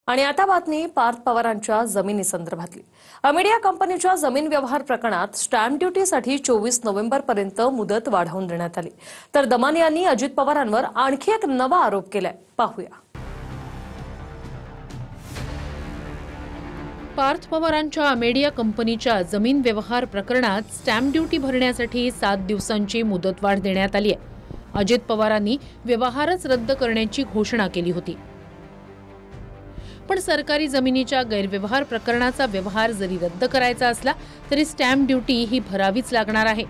आणि आता बातमी पार्थ पवारांच्या जमिनीसंदर्भातली। अमेडिया कंपनीच्या जमीन व्यवहार प्रकरणात स्टॅम्प ड्युटीसाठी 24 नोव्हेंबरपर्यंत मुदत वाढवून देण्यात आली। तर दमानी यांनी अजित पवारांवर आणखी एक नवा आरोप केलाय, पाहूया। पार्थ पवारांच्या अमेडिया कंपनीच्या जमीन व्यवहार प्रकरणात स्टॅम्प ड्युटी भरण्यासाठी 7 दिवसांची मुदतवाढ देण्यात आली आहे। अजित पवारांनी व्यवहारच रद्द करण्याची घोषणा केली होती, पण सरकारी जमिनीच्या गैरव्यवहार प्रकरणाचा व्यवहार जरी रद्द करायचा असला तरी स्टॅम्प ड्युटी ही भरावीच लागणार आहे।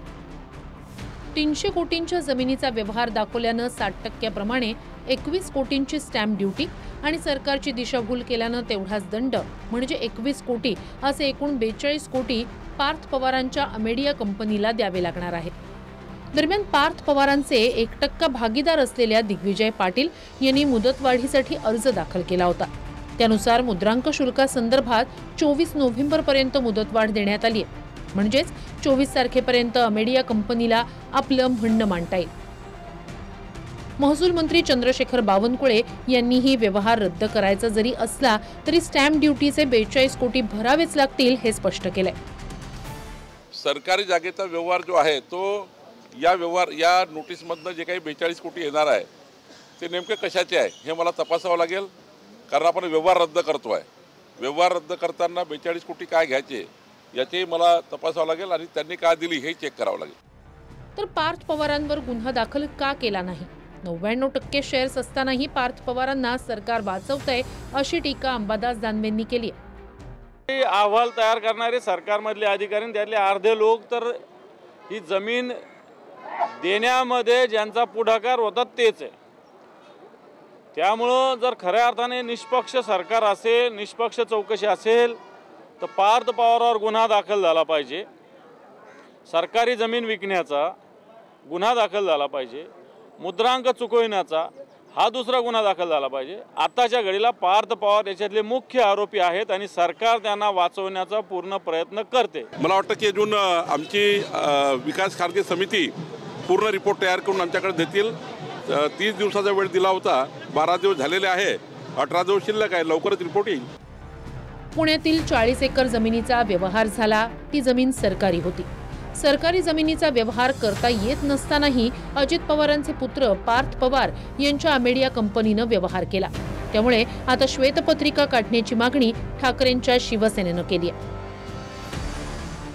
300 कोटींच्या जमिनीचा व्यवहार दाखवल्यानं 60% प्रमाणे 21 कोटींची स्टॅम्प ड्युटी आणि सरकारची दिशाभूल केल्यानं तेवढाच दंड म्हणजे 21 कोटी असे एकूण 42 कोटी पार्थ पवारांच्या अमेडिया कंपनीला द्यावे लागणार आहे। दरम्यान पार्थ पवारांचे 1% भागीदार असलेल्या दिग्विजय पाटील यांनी मुदतवाढीसाठी अर्ज दाखल केला होता। त्यानुसार मुद्रांक शुल्कासंदर्भात 24 नोव्हेंबरपर्यंत मुदतवाढ देण्यात आली आहे, म्हणजेच 24 तारखेपर्यंत अमेडिया कंपनीला आपलं म्हणणं मांडता येईल। महसूल मंत्री चंद्रशेखर बावनकुळे यांनीही व्यवहार रद्द करायचा जरी असला तरी स्टॅम्प ड्युटीचे 42 कोटी भरावेच लागतील हे स्पष्ट केलंय। सरकारी जागेचा व्यवहार जो आहे तो या नोटीसमधनं जे काही 42 कोटी येणार आहे ते नेमके कशाचे आहे हे मला तपासावं लागेल, कारण आपण व्यवहार रद्द करतोय। व्यवहार रद्द करताना 42 कोटी काय घ्यायचे याचे मला तपासावं लागेल आणि त्यांनी काय दिली हे चेक करावं लागेल। तर पार्थ पवारांवर गुन्हा दाखल का केला नाही? 99% शेअर्स असतानाही पार्थ पवारांना सरकार वाचवतंय अशी टीका अंबादास दानवेंनी केली आहे। अहवाल तयार करणारे सरकारमधले अधिकारी त्यातले अर्धे लोक तर ही जमीन देण्यामध्ये ज्यांचा पुढाकार होता तेच आहे। त्यामुळं जर खऱ्या अर्थाने निष्पक्ष सरकार असेल, निष्पक्ष चौकशी असेल तर पार्थ पवारावर गुन्हा दाखल झाला पाहिजे। सरकारी जमीन विकण्याचा गुन्हा दाखल झाला पाहिजे, मुद्रांक चुकविण्याचा हा दुसरा गुन्हा दाखल झाला पाहिजे। आताच्या घडीला पार्थ पवार याच्यातले मुख्य आरोपी आहेत आणि सरकार त्यांना वाचवण्याचा पूर्ण प्रयत्न करते। मला वाटतं की अजून आमची विकास खारगे समिती पूर्ण रिपोर्ट तयार करून आमच्याकडे देतील। 30 दिवसाचा वेळ दिला होता, 12 दिवस झालेले आहे, 18 दिवस शिल्लक आहे, लवकरच रिपोर्ट येईल। पुण्यातील 40 एकर जमिनीचा व्यवहार झाला, ती जमीन सरकारी होती। सरकारी जमिनीचा व्यवहार करता येत नसतानाही अजित पवारांचे पुत्र पार्थ पवार यांच्या अमेडिया कंपनीनं व्यवहार केला। त्यामुळे आता श्वेतपत्रिका काढण्याची मागणी ठाकरेंच्या शिवसेनेनं केली आहे।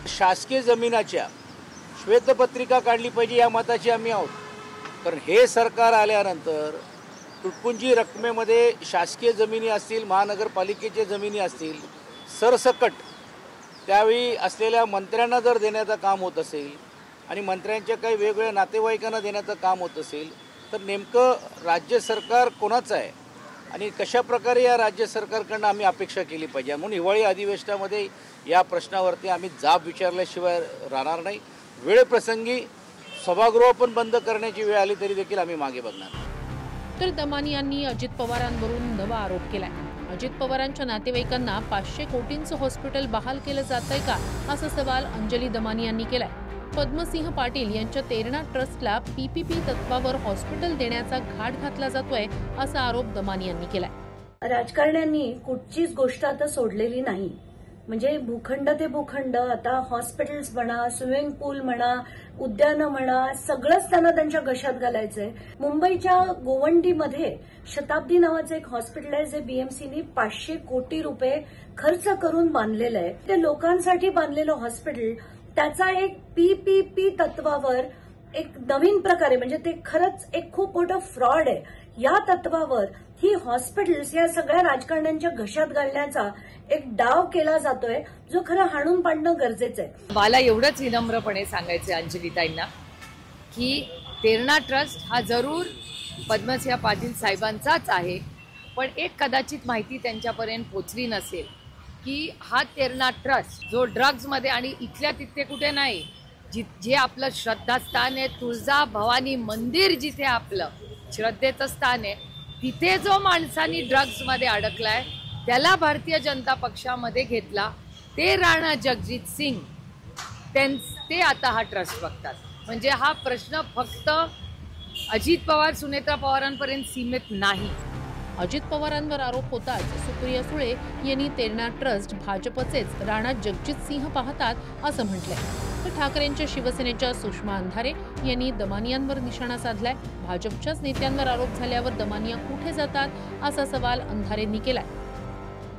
शासकीय जमिनीच्या श्वेतपत्रिका काढली पाहिजे या मताची आम्ही आहोत, कारण हे सरकार आल्यानंतर तुटपुंजी रकमेमध्ये शासकीय जमिनी असतील, महानगरपालिकेच्या जमिनी असतील, सरसकट त्यावेळी असलेल्या मंत्र्यांना जर देण्याचं काम होत असेल आणि मंत्र्यांच्या काही वेगवेगळ्या नातेवाईकांना देण्याचं काम होत असेल तर नेमकं राज्य सरकार कोणाचं आहे आणि कशा प्रकारे या राज्य सरकारकडनं आम्ही अपेक्षा केली पाहिजे। म्हणून हिवाळी अधिवेशनामध्ये या प्रश्नावरती आम्ही जाब विचारल्याशिवाय राहणार नाही। वेळप्रसंगी सभागृह पण बंद करण्याची वेळ आली तरी देखील आम्ही मागे बघणार। तर दमानी यांनी अजित पवारांवरून नवा आरोप केलाय। अजित पवारांच्या नातेवाईकांना 500 कोटींचं हॉस्पिटल बहाल केलं जातंय का असा सवाल अंजली दमानी यांनी केलाय। पद्मसिंह पाटील यांच्या तेरणा ट्रस्टला PPP तत्वावर हॉस्पिटल देण्याचा घाट घातला जातोय असा आरोप दमानी यांनी केलाय। राजकारण्यांनी कुठचीच गोष्ट आता सोडलेली नाही, म्हणजे भूखंड ते भूखंड आता हॉस्पिटल्स म्हणा, स्विमिंग पूल म्हणा, उद्यानं म्हणा, सगळंच त्यांना त्यांच्या घशात घालायचंय। मुंबईच्या गोवंडीमध्ये शताब्दी नावाचं एक हॉस्पिटल आहे जे BMCने 500 कोटी रुपये खर्च करून बांधलेलं आहे। ते लोकांसाठी बांधलेलं हॉस्पिटल त्याचा एक PPP तत्वावर एक नवीन प्रकारे, म्हणजे ते खरंच एक खूप मोठं फ्रॉड आहे। या तत्वावर ही हॉस्पिटल्स या सगळ्या राजकारण्यांच्या घशात घालण्याचा एक डाव केला जातोय, जो खरं हाणून पाडणं गरजेचं आहे। मला एवढंच विनम्रपणे सांगायचं अंजलीताईंना की तेरणा ट्रस्ट हा जरूर पद्मसिंह पाटील साहेबांचाच आहे, पण एक कदाचित माहिती त्यांच्यापर्यंत पोचली नसेल की हा तेरणा ट्रस्ट जो ड्रग्जमध्ये आणि इथल्या तिथे कुठे नाही, जे आपलं श्रद्धास्थान आहे, तुळजा भवानी मंदिर जिथे आपलं श्रद्धेचं स्थान आहे, तिथे जो माणसांनी ड्रग्जमध्ये अडकलाय त्याला भारतीय जनता पक्षामध्ये घेतला, ते राणा जगजीत सिंग ते आता हा ट्रस्ट बघतात। म्हणजे हा प्रश्न फक्त अजित पवार सुनेत्रा पवारांपर्यंत सीमित नाही। अजित पवारांवर आरोप होताच सुप्रिया सुळे यांनी तेरणा ट्रस्ट भाजपचेच राणा जगजितसिंह पाहतात असं म्हटलंय. तर ठाकरेंच्या शिवसेनेच्या सुषमा अंधारे यांनी दमानियांवर निशाणा साधलाय. भाजपच्याच नेत्यांवर आरोप झाल्यावर दमानिया कुठे जातात असा सवाल अंधारेंनी केलाय.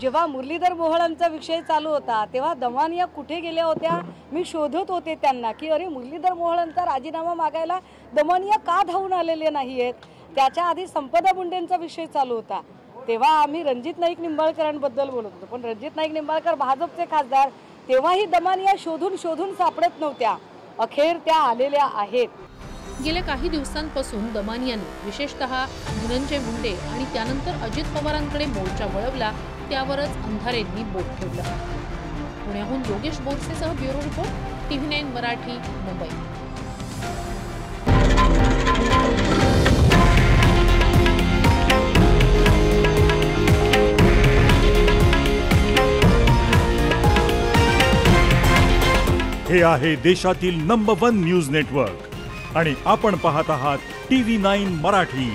जेव्हा मुरलीधर मोहोळांचा विषय चालू होता तेव्हा दमानिया कुठे गेल्या होत्या मी शोधत होते त्यांना की अरे मुरलीधर मोहोळांचा राजीनामा मागायला दमानिया का धावून आलेले नाहीयेत. त्याच्या आधी संपदा मुंडेंचा विषय चालू होता तेव्हा आम्ही रणजित नाईक निंबाळकरांबद्दल बोलत होतो, पण रणजित नाईक निंबाळकर भाजपचे खासदार तेव्हाही दमानिया शोधून शोधून सापडत नव्हत्या. अखेर त्या आलेल्या आहेत. गेल्या काही दिवसांपासून दमानियांनी विशेषतः धनंजय मुंडे आणि त्यानंतर अजित पवारांकडे मोर्चा वळवला, त्यावरच अंधारेंनी बोट ठेवलं. पुण्याहून योगेश बोरसेसह bureau report TV9 Marathi, Mumbai. हे आहे देशातील नंबर 1 न्यूज नेटवर्क आणि आपण पाहत आहात TV9 मराठी,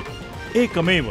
एकमेव.